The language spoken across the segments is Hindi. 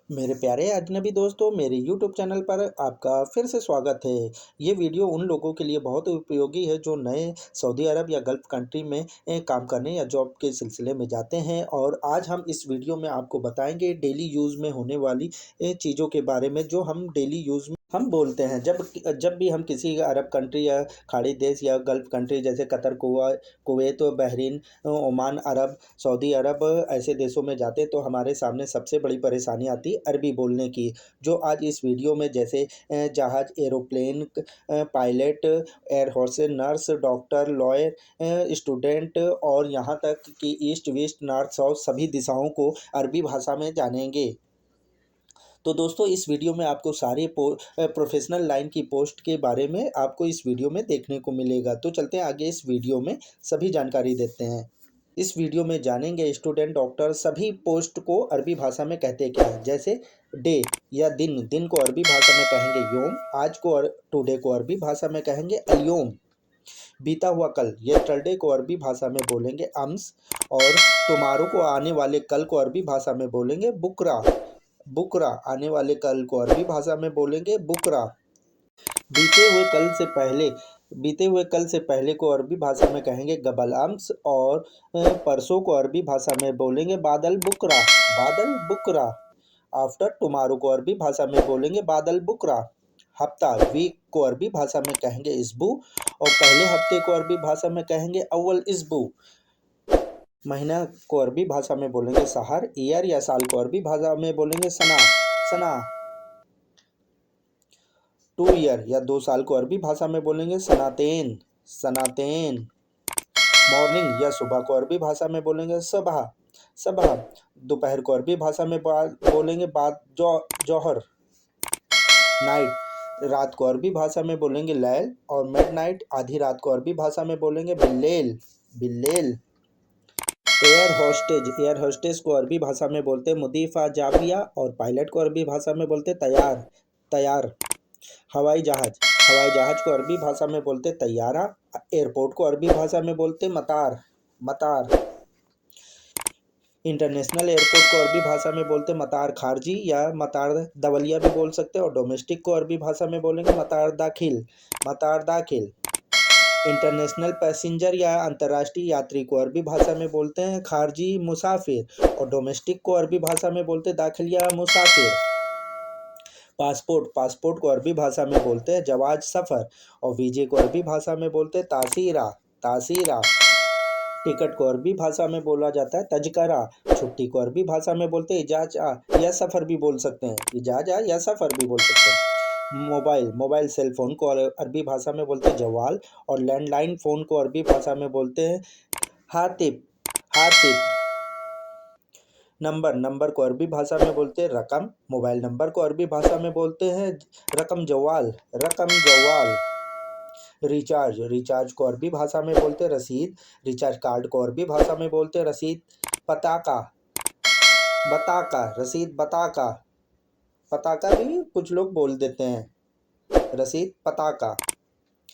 मेरे प्यारे अजनबी दोस्तों, मेरे यूट्यूब चैनल पर आपका फिर से स्वागत है। ये वीडियो उन लोगों के लिए बहुत उपयोगी है जो नए सऊदी अरब या गल्फ़ कंट्री में काम करने या जॉब के सिलसिले में जाते हैं। और आज हम इस वीडियो में आपको बताएंगे डेली यूज़ में होने वाली चीज़ों के बारे में जो हम डेली यूज़ में हम बोलते हैं। जब जब भी हम किसी अरब कंट्री या खाड़ी देश या गल्फ़ कंट्री जैसे कतर, कुवैत, बहरीन, ओमान अरब, सऊदी अरब ऐसे देशों में जाते तो हमारे सामने सबसे बड़ी परेशानी आती अरबी बोलने की। जो आज इस वीडियो में जैसे जहाज़, aeroplane, pilot, air hostess, nurse, doctor, lawyer, student और यहाँ तक कि ईस्ट, वेस्ट, नॉर्थ, साउथ सभी दिशाओं को अरबी भाषा में जानेंगे। तो दोस्तों, इस वीडियो में आपको सारे प्रोफेशनल लाइन की पोस्ट के बारे में आपको इस वीडियो में देखने को मिलेगा। तो चलते हैं आगे, इस वीडियो में सभी जानकारी देते हैं। इस वीडियो में जानेंगे स्टूडेंट, डॉक्टर सभी पोस्ट को अरबी भाषा में कहते क्या हैं। जैसे डे या दिन, दिन को अरबी भाषा में कहेंगे योम, आज को टुडे को अरबी भाषा में कहेंगे अलयोम। बीता हुआ कल, यस्टरडे को अरबी भाषा में बोलेंगे अम्स। और टुमारो को आने वाले कल को अरबी भाषा में बोलेंगे बुकरा। बुकरा आने वाले कल को अरबी भाषा में बोलेंगे बुकरा। बीते हुए कल से पहले बीते हुए कल से पहले को अरबी भाषा में कहेंगे गबल अम्स। और परसों को अरबी भाषा में बोलेंगे बादल बुकरा। बादल बुकरा। आफ्टर टुमारो को अरबी भाषा में बोलेंगे बादल बुकरा। हफ्ता, वीक को अरबी भाषा में कहेंगे इसबू। और पहले हफ्ते को अरबी भाषा में कहेंगे अव्वल इसबू। महीना को अरबी भाषा में बोलेंगे सहर। ईयर या साल को अरबी भाषा में बोलेंगे सना। सना। 2 ईयर या 2 साल को अरबी भाषा में बोलेंगे सनातेन। सनातेन। मॉर्निंग या सुबह को अरबी भाषा में बोलेंगे सबह। सबह। दोपहर को अरबी भाषा में बोलेंगे बाद जौहर। नाइट, रात को अरबी भाषा में बोलेंगे लैल। और मिड नाइट, आधी रात को अरबी भाषा में बोलेंगे बिल्लेल। बिल्लेल। एयर होस्टेस को अरबी भाषा में बोलते हैं मुदीफ़ा जाविया। और पायलट को अरबी भाषा में बोलते तैयार। तैयार। हवाई जहाज को अरबी भाषा में बोलते तैयारा। एयरपोर्ट को अरबी भाषा में बोलते मतार। मतार। इंटरनेशनल एयरपोर्ट को अरबी भाषा में बोलते मतार खारजी या मतार दवलिया भी बोल सकते हैं। और डोमेस्टिक को अरबी भाषा में बोलेंगे मतार दाखिल। मतार दाखिल। इंटरनेशनल पैसेंजर या अंतर्राष्ट्रीय यात्री को अरबी भाषा में बोलते हैं खारजी मुसाफिर। और डोमेस्टिक को अरबी भाषा में बोलते दाखिलिया मुसाफिर। पासपोर्ट को अरबी भाषा में बोलते हैं जवाज सफ़र। और वीजे को अरबी भाषा में बोलते हैं तासीरा। तासीरा। टिकट को अरबी भाषा में बोला जाता है तजकरा। छुट्टी को अरबी भाषा में बोलते हैं इजाज़ा या सफ़र भी बोल सकते हैं। इजाज़ा या सफ़र भी बोल सकते हैं। मोबाइल सेल फोन को अरबी भाषा में बोलते हैं जवाल। और लैंडलाइन फ़ोन को अरबी भाषा में बोलते हैं हातिब। हातिब। नंबर को अरबी भाषा में बोलते हैं रकम। मोबाइल नंबर को अरबी भाषा में बोलते हैं रकम जवाल। रकम जवाल। रिचार्ज को अरबी भाषा में बोलते हैं रसीद। रिचार्ज कार्ड को अरबी भाषा में बोलते हैं रसीद। पताका। बताका। रसीद बताका। पताका भी कुछ लोग बोल देते हैं। रसीद पताका।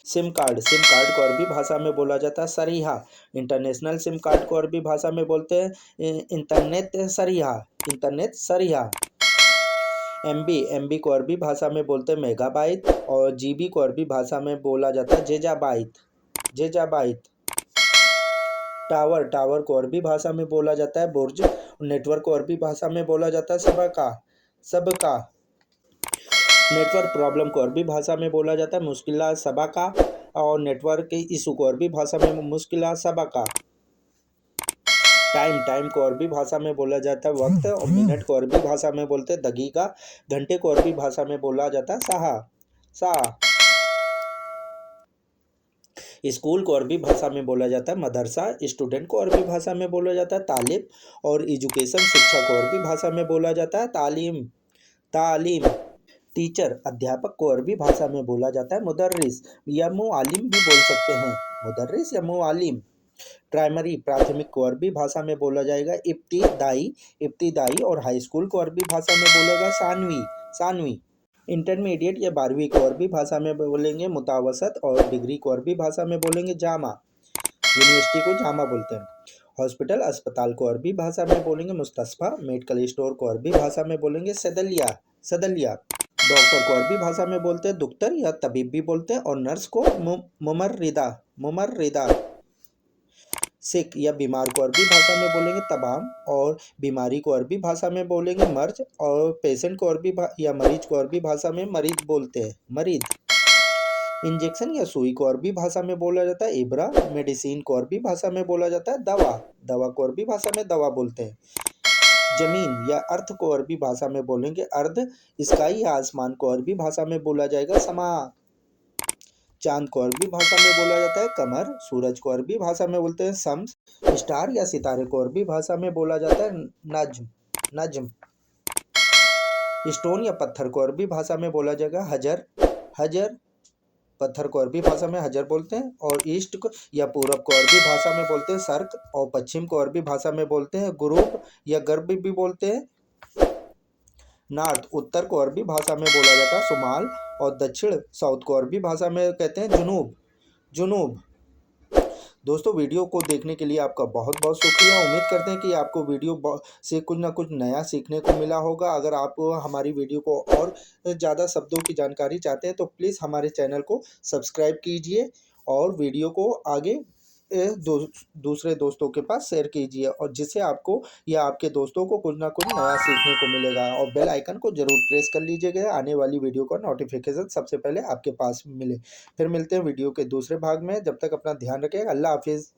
सिम कार्ड को अरबी भाषा में बोला जाता है सरीहा। इंटरनेशनल सिम कार्ड को अरबी भाषा में बोलते हैं इंटरनेट सरीहा। इंटरनेट सरीहा। एमबी को अरबी भाषा में बोलते हैं मेगाबाइट। और जीबी को अरबी भाषा में बोला जाता है जेजाबाइट। जेजाबाइट। टावर को अरबी भाषा में बोला जाता है बुर्ज। नेटवर्क को अरबी भाषा में बोला जाता है सबका। सबका। नेटवर्क प्रॉब्लम को अरबी भाषा में बोला जाता है मुश्किला सबका। और नेटवर्क इशू को अरबी भाषा में मुश्किला सबका। टाइम को अरबी भाषा में बोला जाता है वक्त। और मिनट को अरबी भाषा में बोलते हैं दगीका। घंटे को अरबी भाषा में बोला जाता है साहा। सा। स्कूल को अरबी भाषा में बोला जाता है मदरसा। स्टूडेंट को अरबी भाषा में बोला जाता है तालिब। और एजुकेशन, शिक्षा को अरबी भाषा में बोला जाता है तालीम। तालीम। टीचर, अध्यापक को अरबी भाषा में बोला जाता है मुदर्रिस या मुआलिम भी बोल सकते हैं। मुदर्रिस या मुआलिम। प्राइमरी, प्राथमिक को अरबी भाषा में बोला जाएगा इब्तिदाई। इब्तिदाई। और हाई स्कूल को अरबी भाषा में बोलेगा सानवी। सानवी। इंटरमीडिएट या 12वीं को अरबी भाषा में बोलेंगे मुतावसत। और डिग्री को अरबी भाषा में बोलेंगे जामा। यूनिवर्सिटी को जामा बोलते हैं। हॉस्पिटल अस्पताल को अरबी भाषा में बोलेंगे मुस्तशफ़ा। मेडिकल स्टोर को अरबी भाषा में बोलेंगे सदलिया सदलिया। डॉक्टर को अरबी भाषा में बोलते हैं दुख्तर या तबीब भी बोलते हैं। और नर्स को मुमर्रिदा मुमर्रिदा। सिक या बीमार को अरबी भाषा में बोलेंगे तबाम। और बीमारी को अरबी भाषा में बोलेंगे मर्ज। और पेशेंट को या मरीज को अरबी भाषा में मरीद बोलते हैं मरीद। इंजेक्शन या सुई को अरबी भाषा में बोला जाता है इब्रा। मेडिसिन को अरबी भाषा में बोला जाता है दवा। दवा को अरबी भाषा में दवा बोलते हैं। जमीन या अर्थ को अरबी भाषा में बोलेंगे अर्ध। स्काई या आसमान को अरबी भाषा में बोला जाएगा समा। चांद को अरबी भाषा में बोला जाता है कमर। सूरज को अरबी भाषा में बोलते हैं शम्स। स्टार या सितारे को अरबी भाषा में बोला जाता है नज्म नज्म। स्टोन या पत्थर को अरबी भाषा में बोला जाएगा हजर हजर। पत्थर को अरबी भाषा में हजर बोलते हैं। और ईस्ट को या पूरब को अरबी भाषा में बोलते हैं सर्क। और पश्चिम को अरबी भाषा में बोलते हैं गुरूब या गर्ब भी बोलते हैं। नॉर्थ उत्तर को अरबी भाषा में बोला जाता है शुमाल। और दक्षिण साउथ को अरबी भाषा में कहते हैं जुनूब जुनूब। दोस्तों वीडियो को देखने के लिए आपका बहुत बहुत शुक्रिया। उम्मीद करते हैं कि आपको वीडियो से कुछ ना कुछ नया सीखने को मिला होगा। अगर आप हमारी वीडियो को और ज़्यादा शब्दों की जानकारी चाहते हैं तो प्लीज़ हमारे चैनल को सब्सक्राइब कीजिए। और वीडियो को आगे दूसरे दोस्तों के पास शेयर कीजिए। और जिससे आपको या आपके दोस्तों को कुछ ना कुछ नया सीखने को मिलेगा। और बेल आइकन को ज़रूर प्रेस कर लीजिएगा आने वाली वीडियो का नोटिफिकेशन सबसे पहले आपके पास मिले। फिर मिलते हैं वीडियो के दूसरे भाग में। जब तक अपना ध्यान रखिएगा। अल्लाह हाफिज़।